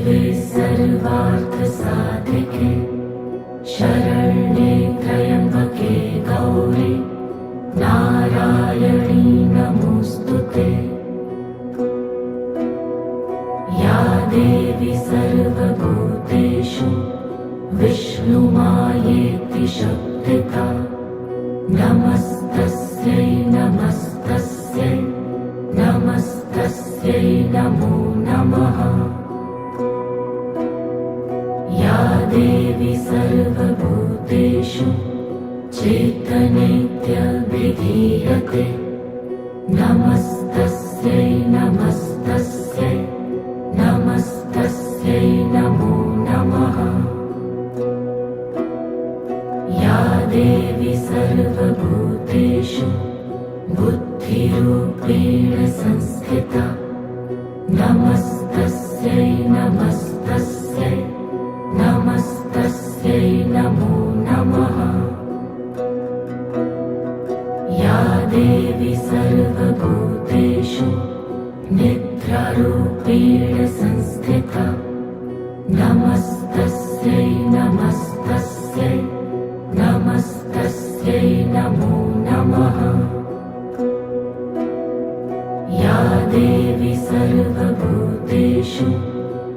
शिवे सर्वार्थसाधिके शरण्ये त्र्यम्बके गौरी नारायणी नमोऽस्तुते। या देवी सर्वभूतेषु विष्णुमायेति शब्दिता नमस्तस्यै नमस्तस्यै नमस्तस्यै नमो नमः। या देवी सर्वभूतेषु चैतन्येत्यभिधीयते नमस्तस्यै नमस्तस्यै नमस्तस्यै नमो नमः। या देवी सर्वभूतेषु बुद्धिरूपेण संस्थिता नमस्तस्यै नमस्तस्यै नमस्तस्यै नमो नमः। या देवी सर्वभूतेषु निद्रारूपेण संस्थिता नमस्तस्यै नमस्तस्यै नमस्तस्यै नमो नमः। या देवी सर्वभूतेषु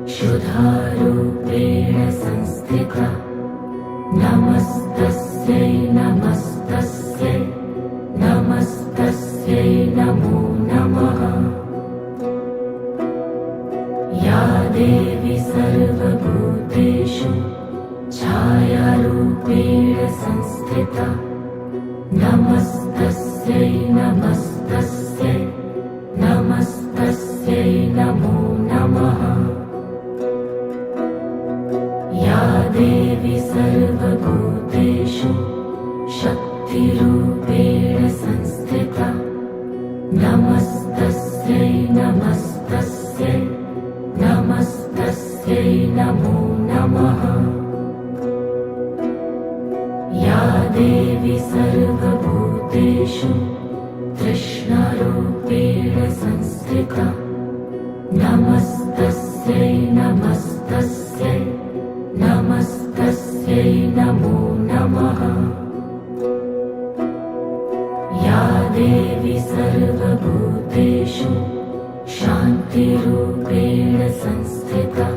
क्षुधारूपेण संस्थिता नमस्तस्यै नमस्तस्यै नमस्तस्यै नमो नमः। या देवी सर्वभूतेषु छायारूपेण संस्थिता नमस्तस्यै नमस्तस्यै नमस्तस्यै नमो नमः। या देवी सर्वभूतेषु शक्तिरूपेण संस्थिता नमस्तस्यै नमस्तस्यै नमस्तस्यै नमो नमः। या देवी सर्वभूतेषु तृष्णारूपेण संस्थिता नमस्तस्यै नमस्तस्यै नमस्तस्यै नमो नमः। या देवी सर्वभूतेषु शान्तिरूपेण संस्थिता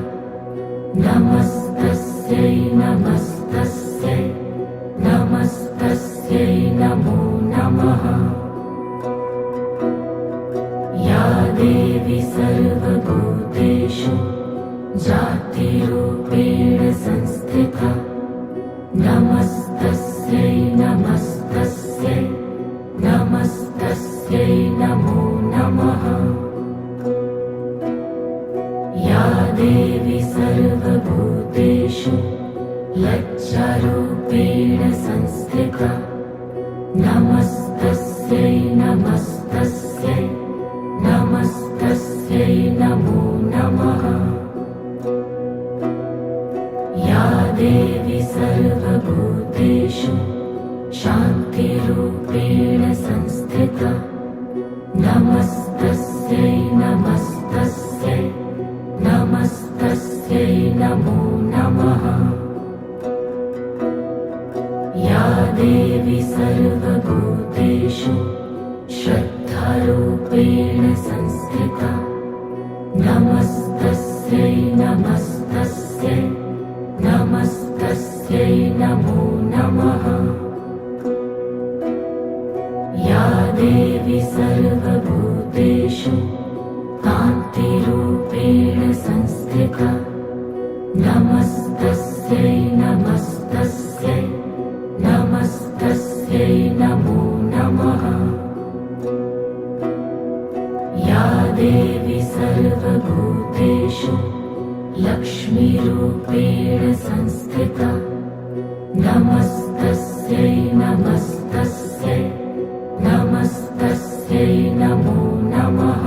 नमस्तस्यै नमस्तस्यै नमस्तस्यै नमो नमः। या देवी सर्वभूतेषु जातिरूपेण संस्थिता नमस्तस्यै नमस्तस्यै नमस्तस्यै नमो नमः। या देवी सर्वभूतेषु लज्जारूपेण संस्थिता नमस्तस्यै नमस्तस्यै नमस्तस्यै नमो नमः। या देवी सर्वभूतेषु शान्तिरूपेण संस्थिता नमस्तस्यै नमस्तस्यै नमस्तस्यै नमो नमः। या देवी सर्वभूतेषु श्रद्धारूपेण संस्थिता नमस्तस्यै नमस्तस्यै नमस्तस्यै नमो नमः। या देवी सर्वभूतेषु कान्तिरूपेण संस्थिता नमस्तस्यै नमस्तस्यै नमस्तस्यै नमो नमः। या देवी सर्वभूतेषु लक्ष्मीरूपेण संस्थिता नमस्तस्यै नमस्तस्यै नमस्तस्यै नमो नमः।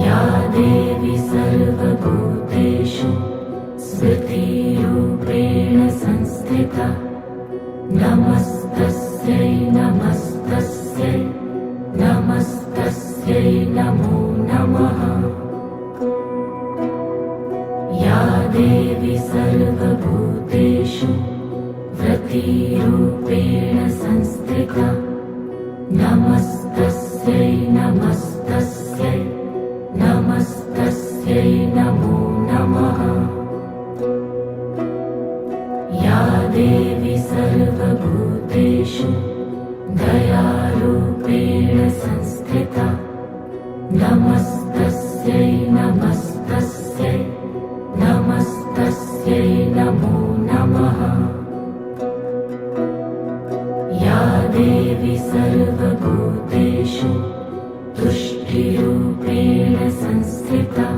या देवी सर्वभूतेषु स्मृतिरूपेण संस्थिता नमस्तस्यै नमस्तस्यै नमस्तस्यै नमो नमः। नमस्तस्यै नमस्तस्यै नमो नमः। या देवी सर्वभूतेषु दयारूपेण संस्थिता नमस्तस्यै नमस्तस्यै नमस्तस्यै नमो नमः। या देवी सर्वभूतेषु तुष्टिरूपेण संस्थिता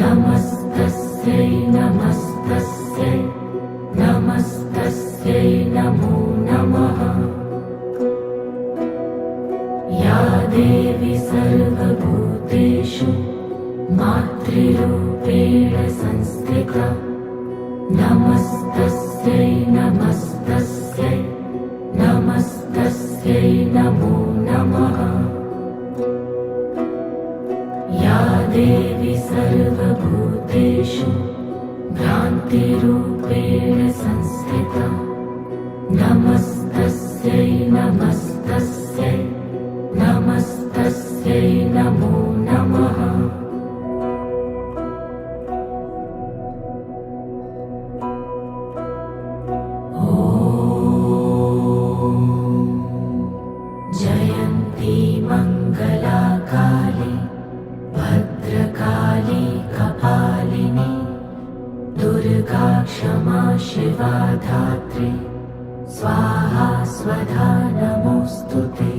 नमस्तस्यै नमस्तस्यै नमस्तस्यै नमो नमः। या देवी सर्वभूतेषु मातृरूपेण संस्थिता नमस्तस्यै नमस्तस्यै नमस्तस्यै नमो नमः। या देवी सर्वभूतेषु भ्रान्तिरूपेण संस्थिता नमस्तस्यै नमस्तस्यै नमस्तस्यै नमो नमः। जयन्ती मङ्गलाकाली भद्रकाली कपालिनी दुर्गा क्षमा शिवा धात्री स्वाहा स्वधा नमोऽस्तुते।